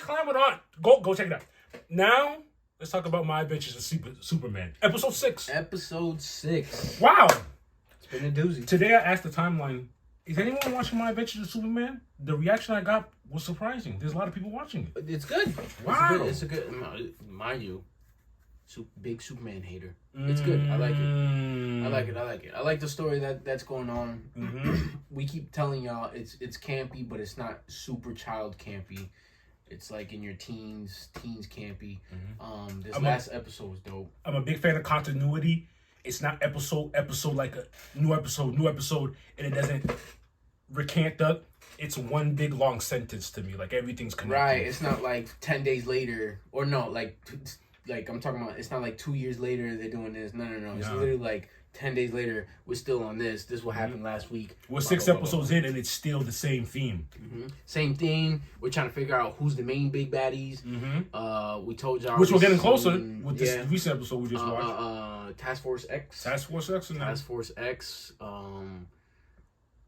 climb it on. Go check it out. Now, let's talk about My Adventures of Superman. Episode 6. Episode 6. Wow. It's been a doozy. Today I asked the timeline, is anyone watching My Adventures of Superman? The reaction I got was surprising. There's a lot of people watching it. It's good. Wow. It's a good, mind you, big Superman hater. It's good. I like it. I like it. I like the story that's going on. Mm-hmm. We keep telling y'all it's campy, but it's not super child campy. It's like in your teens campy. Mm-hmm. This last episode was dope. I'm a big fan of continuity. It's not episode like a new episode, and it doesn't recant up. It's one big long sentence to me. Like everything's connected. Right. It's not like 10 days later, or no, like I'm talking about. It's not like 2 years later they're doing this. No. It's literally like 10 days later we're still on this. This is what happened last week. We're 6 episodes in, and it's still the same theme. Mm-hmm. Same theme. We're trying to figure out who's the main big baddies. Mm-hmm. We told y'all, which we're getting closer with this recent episode we just watched. Task Force X. Task Force X. Task Force X.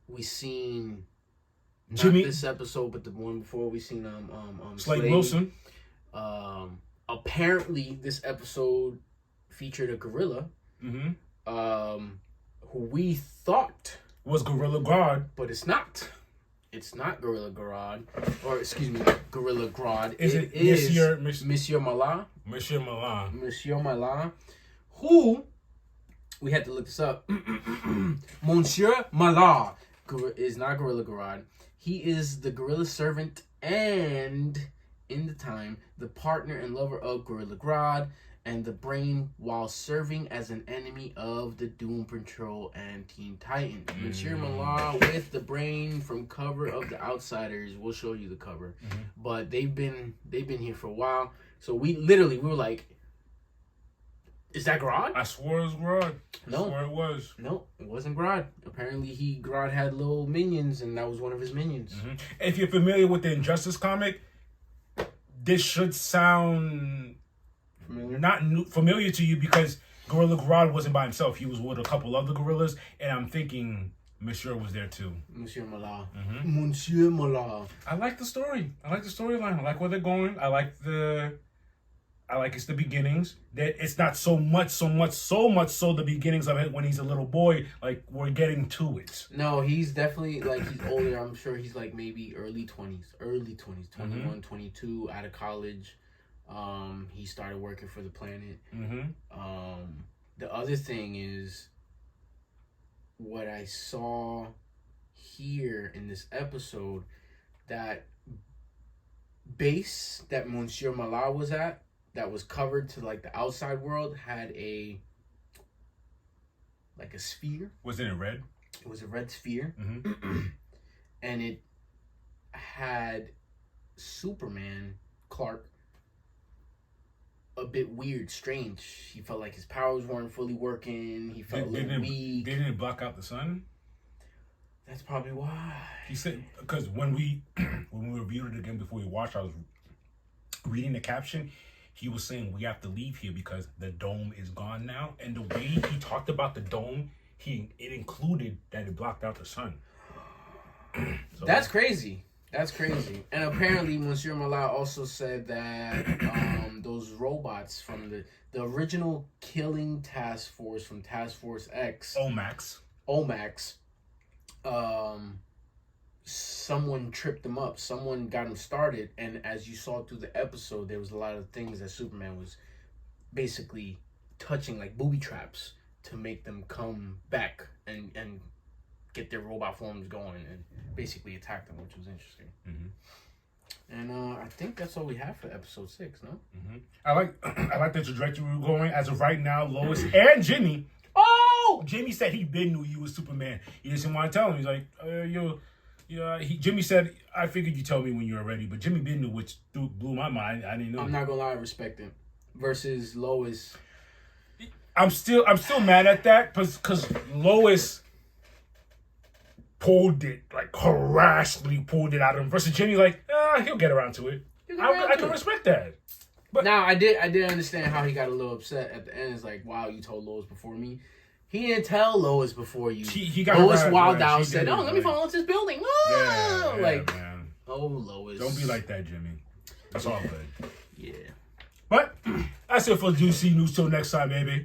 We seen not Jimmy, this episode, but the one before we seen Slade Wilson. Apparently, this episode featured a gorilla. Who we thought was Gorilla Grodd, but it's not. It's not Gorilla Grodd, or excuse me, Gorilla Grodd. Is it Monsieur Mallah? Monsieur Mallah. Monsieur Mallah, who we had to look this up. Monsieur Mallah is not Gorilla Grodd. He is the gorilla servant and, in the time, the partner and lover of Gorilla Grodd and the Brain, while serving as an enemy of the Doom Patrol and Teen Titans. Monsieur Mallah with the Brain from cover of The Outsiders. We'll show you the cover. But they've been here for a while. So we were like, is that Grodd? I swore it was Grodd. No. I swore it was. No, it wasn't Grodd. Apparently Grodd had little minions, and that was one of his minions. If you're familiar with the Injustice comic, this should sound familiar to you because Gorilla Grodd wasn't by himself. He was with a couple other gorillas, and I'm thinking Monsieur was there too. Monsieur Mallah. Monsieur Mallah. I like the story. I like the storyline. I like where they're going. I like it's the beginnings. That it's not so much so the beginnings of it when he's a little boy. Like we're getting to it. No, he's definitely like he's older. I'm sure he's like maybe early 20s, 21, 22, out of college. He started working for the planet. The other thing is what I saw here in this episode, that base that Monsieur Mallah was at, that was covered to like the outside world, had a sphere. Wasn't it red? It was a red sphere. And it had Superman, Clark, a bit weird, strange. He felt like his powers weren't fully working. He felt a little weak. Didn't it block out the sun? That's probably why. He said, because when we reviewed it again before we watched, I was reading the caption. He was saying we have to leave here because the dome is gone now. And the way he talked about the dome, it included that it blocked out the sun. So, that's crazy. That's crazy. And apparently, Monsieur Mallah also said that those robots from the original killing task force from Task Force X, OMAX, someone tripped them up. Someone got them started. And as you saw through the episode, there was a lot of things that Superman was basically touching, like booby traps, to make them come back and get their robot forms going and basically attack them, which was interesting. And I think that's all we have for episode 6, no? I like the trajectory we're going. As of right now, Lois and Jimmy. Oh, Jimmy said he been knew you was Superman. He didn't want to tell him. He's like, Jimmy said, I figured you tell me when you were ready, but Jimmy been knew, which blew my mind. I didn't know. I'm not gonna lie, I respect him. Versus Lois. I'm still mad at that because Lois pulled it, like harassedly pulled it out of him. Versus Jimmy, like, he'll get around to it. I can respect that. But now I did understand how he got a little upset at the end. It's like, wow, you told Lois before me. He didn't tell Lois before you. He got Lois wild out, said, let me fall into this building. Man. Oh, Lois. Don't be like that, Jimmy. It's all good. Yeah. But that's it for Juicy News. Till next time, baby.